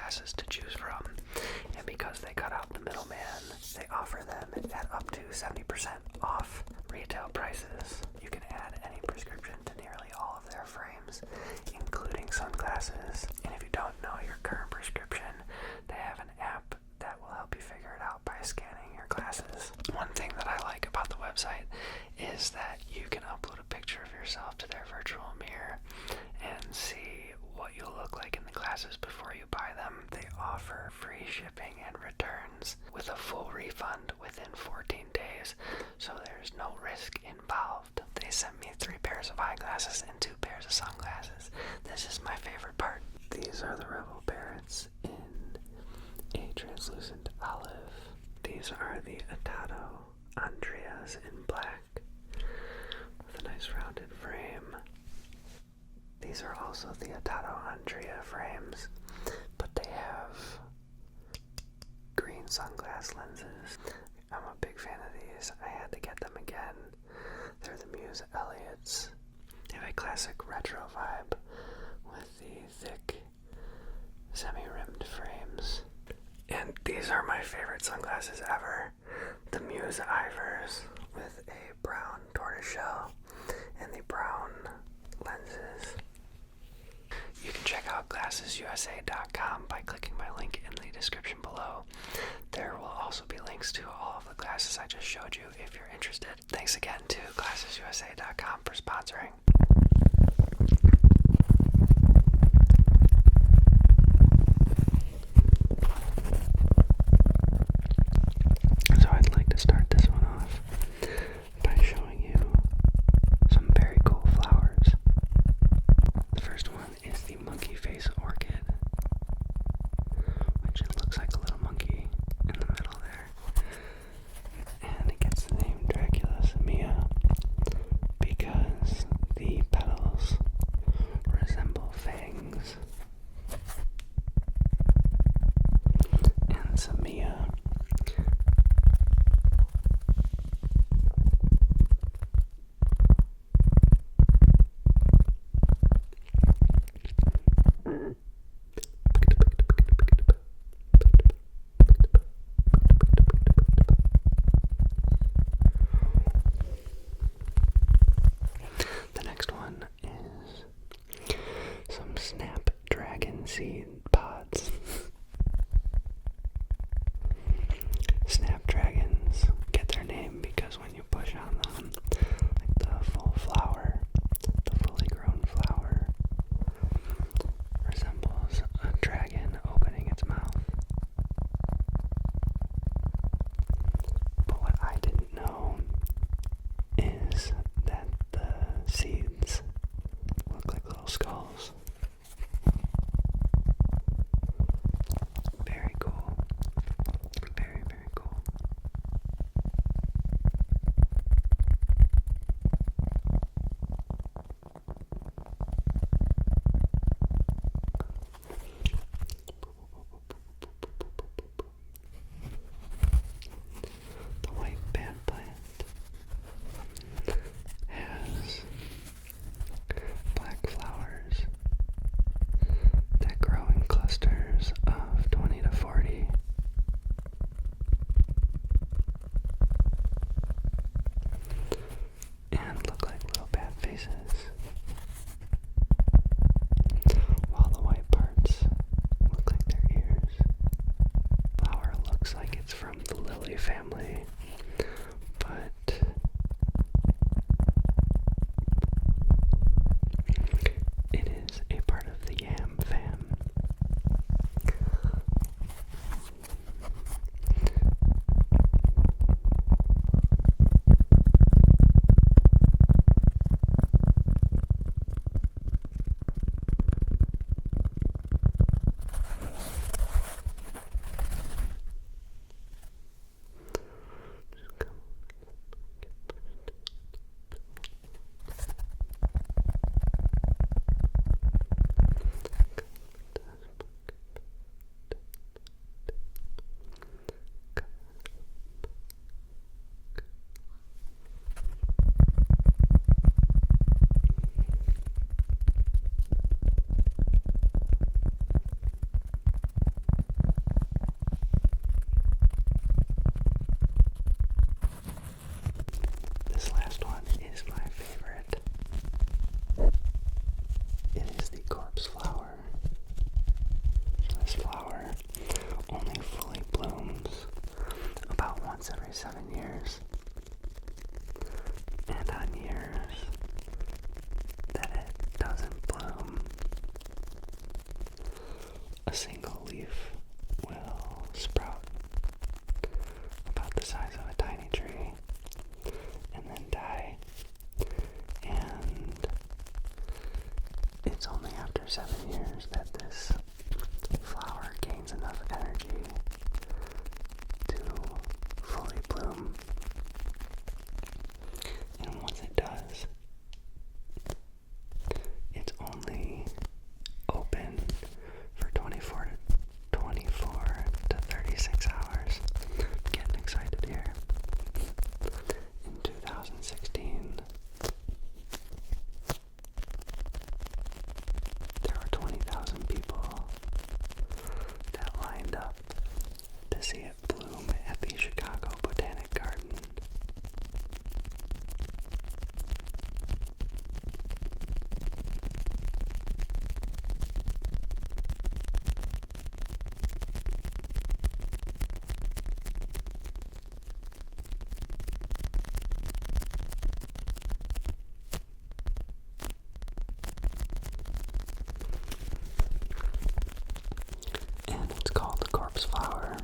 sunglasses to choose from, and because they cut out the middleman, they offer them at up to 70% off retail prices. You can add any prescription to nearly all of their frames, including sunglasses. And if you don't know your current prescription, they have an app that will help you figure it out by scanning your glasses. One thing that I like about the website is that you can upload a picture of yourself to their virtual mirror and see what you'll look like in the glasses before you buy them. They offer free shipping and returns with a full refund within 14 days, so there's no risk involved. They sent me 3 pairs of eyeglasses and 2 pairs of sunglasses. This is my favorite part. These are the Rebel Parrots in a translucent olive. These are the Atado Andreas in black with a nice rounded frame. These are also the Atado Andrea frames, but they have green sunglass lenses. I'm a big fan of these. I had to get them again. They're the Muse Elliots. They have a classic retro vibe with the thick semi-rimmed frames. And these are my favorite sunglasses ever. The Muse Ivers with a brown tortoiseshell and the brown lenses. You can check out glassesusa.com by clicking my link in the description below. There will also be links to all of the glasses I just showed you if you're interested. Thanks again to glassesusa.com for sponsoring. So I'd like to start this one off by showing you some very cool flowers. The first one is the monkey face orchid, which it looks like a little monkey in the middle there. And it gets the name Dracula Samia because the petals resemble fangs. And Samia The next one is some snapdragon seed pods. Snapdragons get their name because when you push on them, like the full flower, the fully grown flower, resembles a dragon opening its mouth. But what I didn't know is that the seeds look like little skulls. Very cool. Very, very cool. The white band plant has black flowers that grow in clusters of 20 to 40. And look like little bat faces. While the white parts look like their ears. Flower looks like it's from the lily family, but it is a part of the yam fam. this flower only fully blooms about once every 7 years. And on years that it doesn't bloom, a single leaf will sprout about the size of a tiny tree and then die. And it's only after 7 years that this flower gains enough energy to fully bloom. And once it does, it's only open for 24 to 36 hours. I'm getting excited here. In 2016, there were 20,000 people that lined up to see it bloom at the Chicago Botanic Garden. And it's called the corpse flower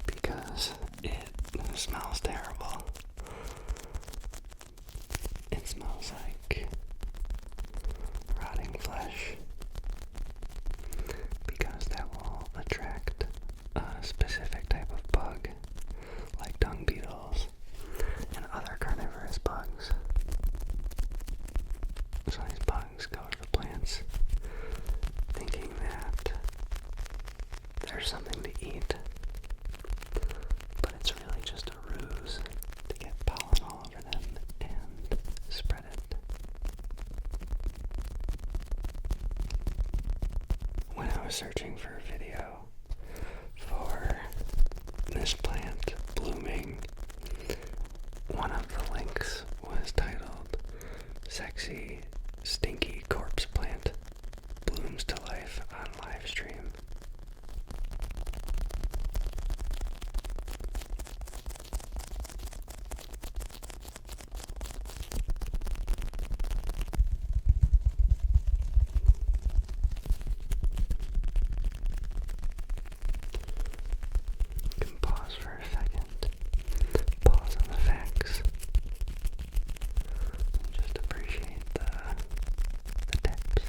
because it smells terrible. It smells like rotting flesh because that will attract a specific type of bug like dung beetles and other carnivorous bugs. So these bugs go to the plants thinking that there's something to eat, but it's really just a ruse to get pollen all over them and spread it. When I was searching for a video for this plant blooming, one of the links was titled "Sexy Stinky Corpse Plant Blooms to Life on Live Stream." You can pause for a second, pause on the facts, and just appreciate the tips.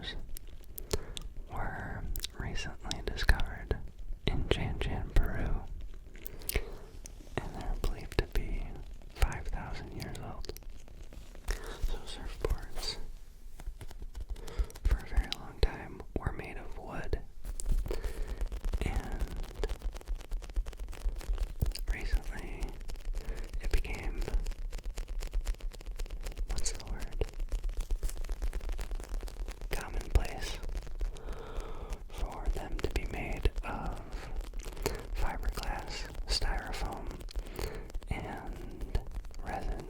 stars were recently discovered in Peru, and they're believed to be 5,000 years old. So surfboards, for a very long time, were made of wood, and recently it became, what's the word, commonplace for them to be made of fiberglass, styrofoam, and resin,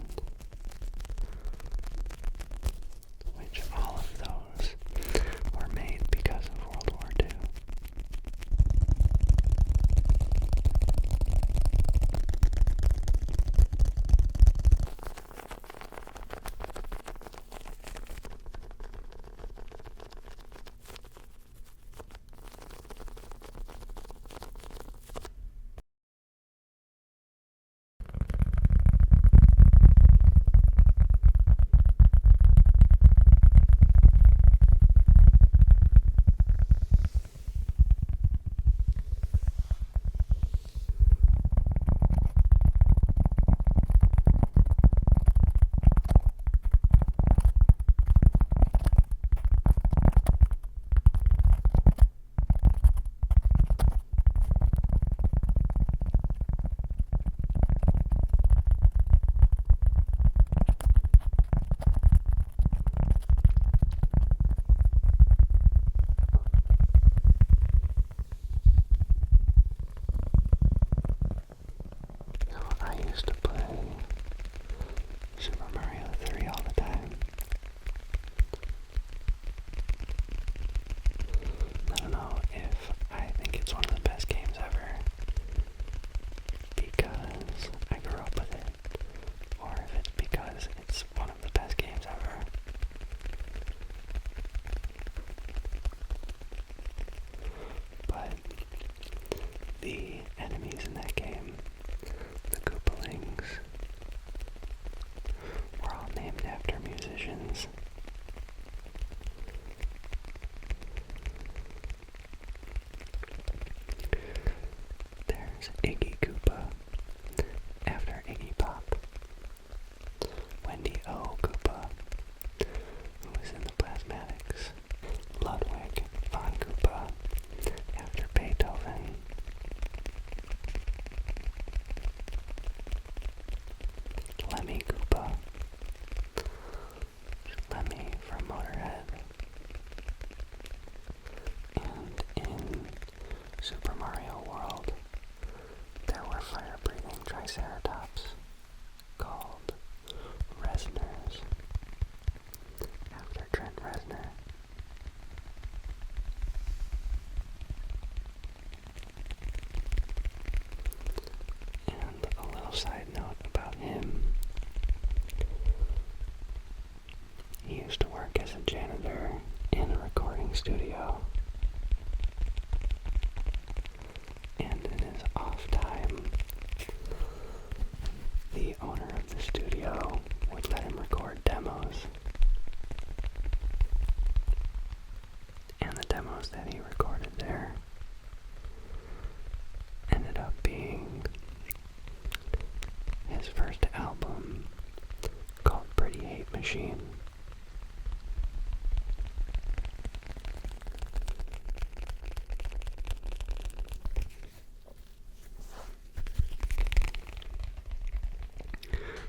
which all of those were made because of World War II. I used to play Super Mario 3 all the time. I don't know if I think it's one of the best games ever because I grew up with it, or if it's because it's one of the best games ever. But the enemies in that game, the Koopalings, were all named after musicians. There's Iggy Koopa, after Iggy Pop. Wendy O. Koopa, who was in the Plasmatics. Ludwig von Koopa, after Beethoven. Lemmy Koopa, Lemmy from Motorhead. And in Super Mario World, there were fire-breathing Triceratops called Reznors, after Trent Reznor. And a little side note about him. He used to work as a janitor in a recording studio. And in his off time, the owner of the studio would let him record demos. And the demos that he recorded there ended up being his first album, called Pretty Hate Machine.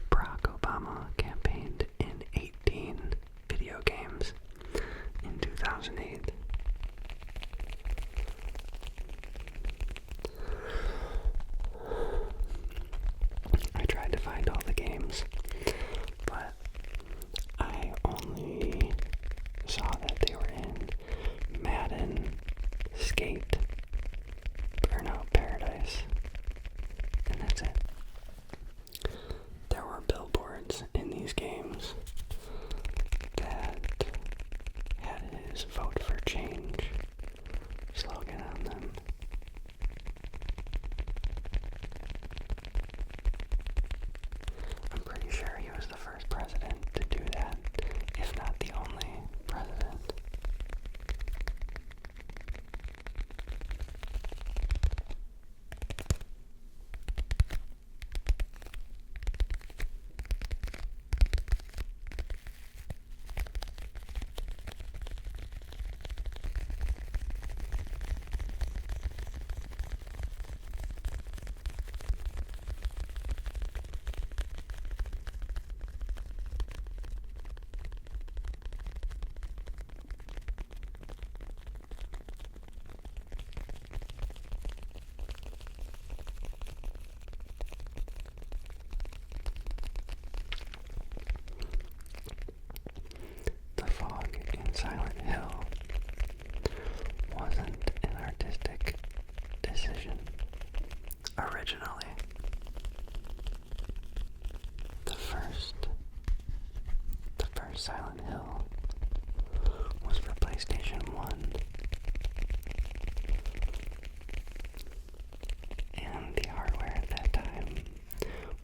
Barack Obama campaigned in 18 video games in 2008. Silent Hill was for PlayStation 1. And the hardware at that time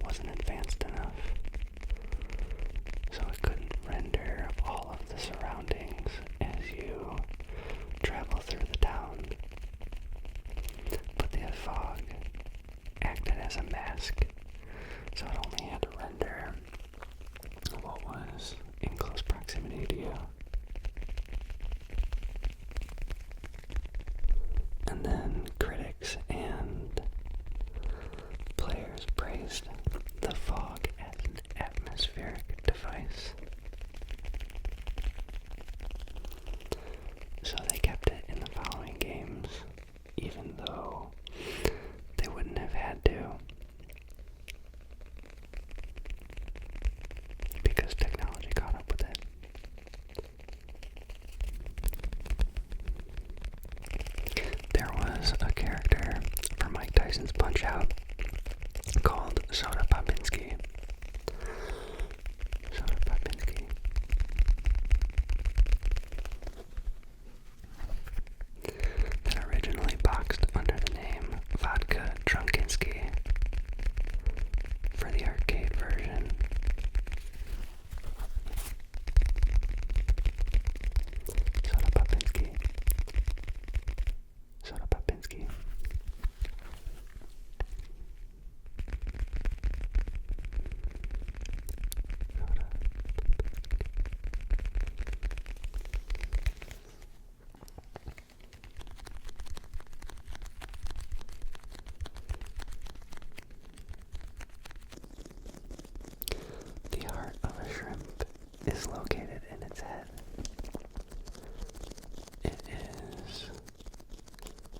wasn't advanced enough, so it couldn't render all of the surroundings as you travel through the town. But the fog acted as a mask, so it only had to render what was in close proximity to you. And then critics and players praised the fog as an atmospheric device. So they kept it in the following games, even though they wouldn't have had to, because technology caught up with it. There was a character from Mike Tyson's Punch-Out called Soda Popinski. Soda Popinski. That originally boxed under the name Vodka Drunkinski for the arcade version. Soda Popinski. Soda Popinski. The heart of a shrimp is located in its head.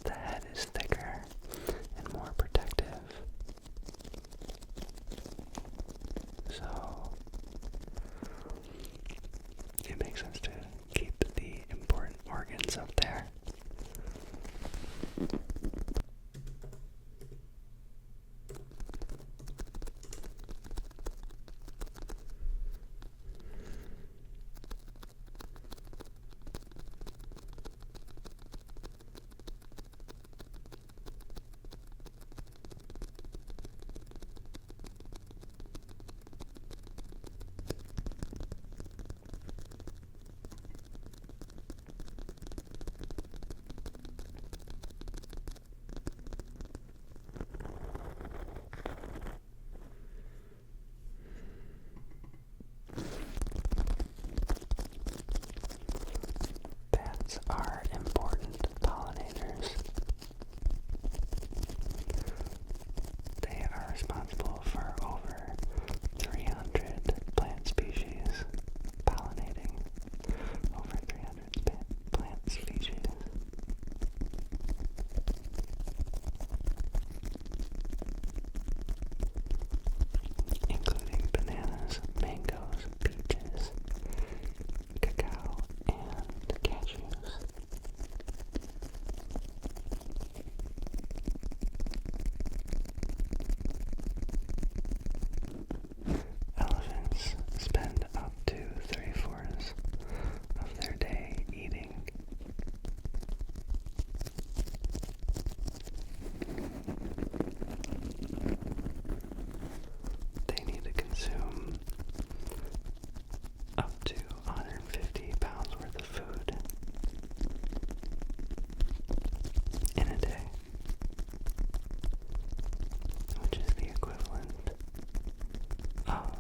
The head is thicker and more protective. So it makes sense to keep the important organs up there. Bats are important pollinators. They are responsible for over 300 plant species, pollinating over 300 plant species. Including bananas, mangoes, peaches, cacao, and cashews. Elephants spend up to 3/4 of their day eating. They need to consume up to 150 pounds worth of food in a day, which is the equivalent of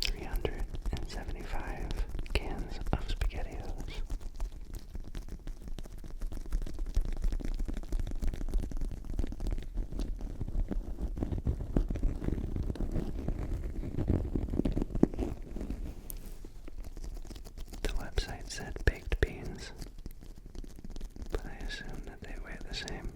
375 cans of SpaghettiOs. The website said baked beans, but I assume that they weigh the same.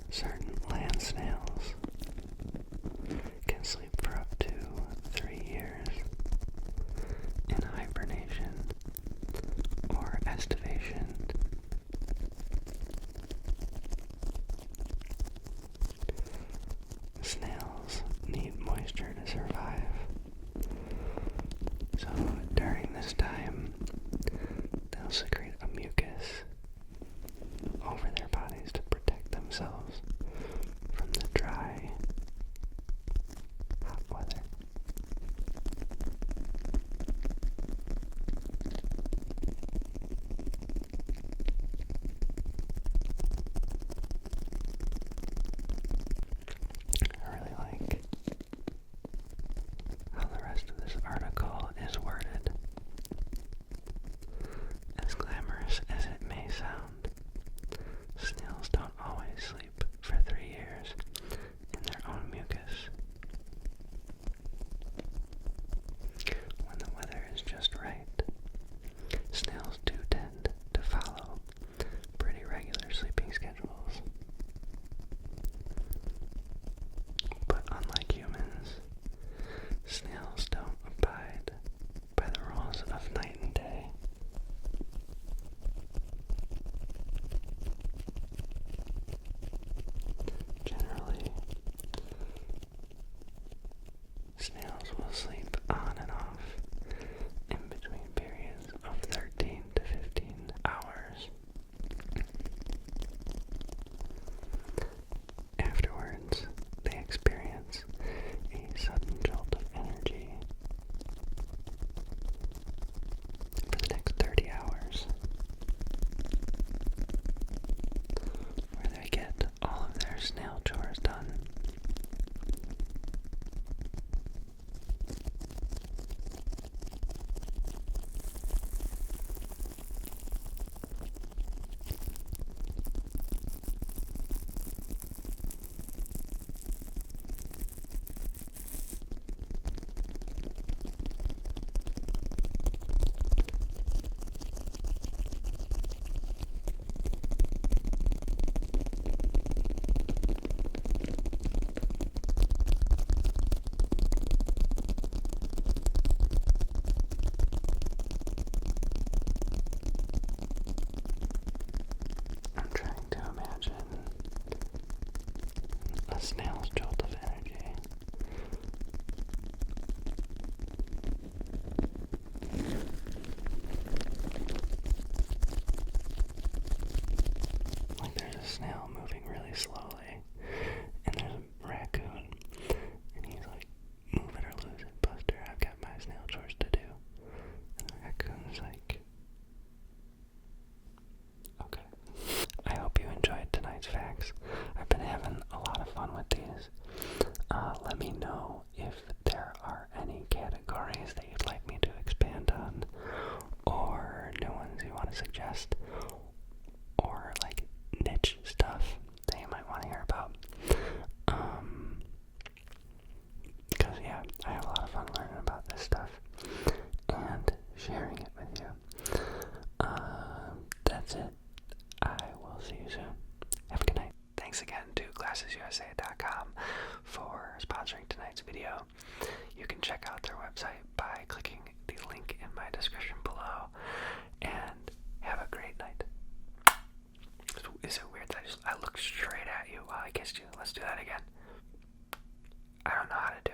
Certain land snails moisture to survive. So during this time, they'll secrete a mucus over their bodies to protect themselves from the dry, hot weather. I really like how the rest of this article is worded. As glamorous as it may sound, snails don't always sleep for 3 years in their own mucus. When the weather is just right, snails do tend to follow pretty regular sleeping schedules. But unlike humans, snails don't abide by the rules of night and day. Generally, snails will sleep on and off in between periods of 13 to 15 hours. Afterwards, they experience a sudden jolt of energy for the next 30 hours, where they get all of their snail chores done. I'm trying to imagine a snail's jolt of energy. Like there's a snail moving really slowly, and there's a raccoon, and he's like, move it or lose it, Buster, I've got my snail chores to do. And the raccoon's like, okay. I hope you enjoyed tonight's facts. I've been having a lot of fun with these. Let me know if there are any categories that you'd like me to expand on, or new ones you want to suggest, or like niche stuff that you might want to hear about. Because yeah, I have a lot of fun learning about this stuff and sharing it with you. That's it. I will see you soon. Have a good night. Thanks again to GlassesUSA.com for sponsoring tonight's video. You can check out their website by clicking the link in my description below. And have a great night. Is it weird that I looked straight at you while I kissed you? Let's do that again. I don't know how to do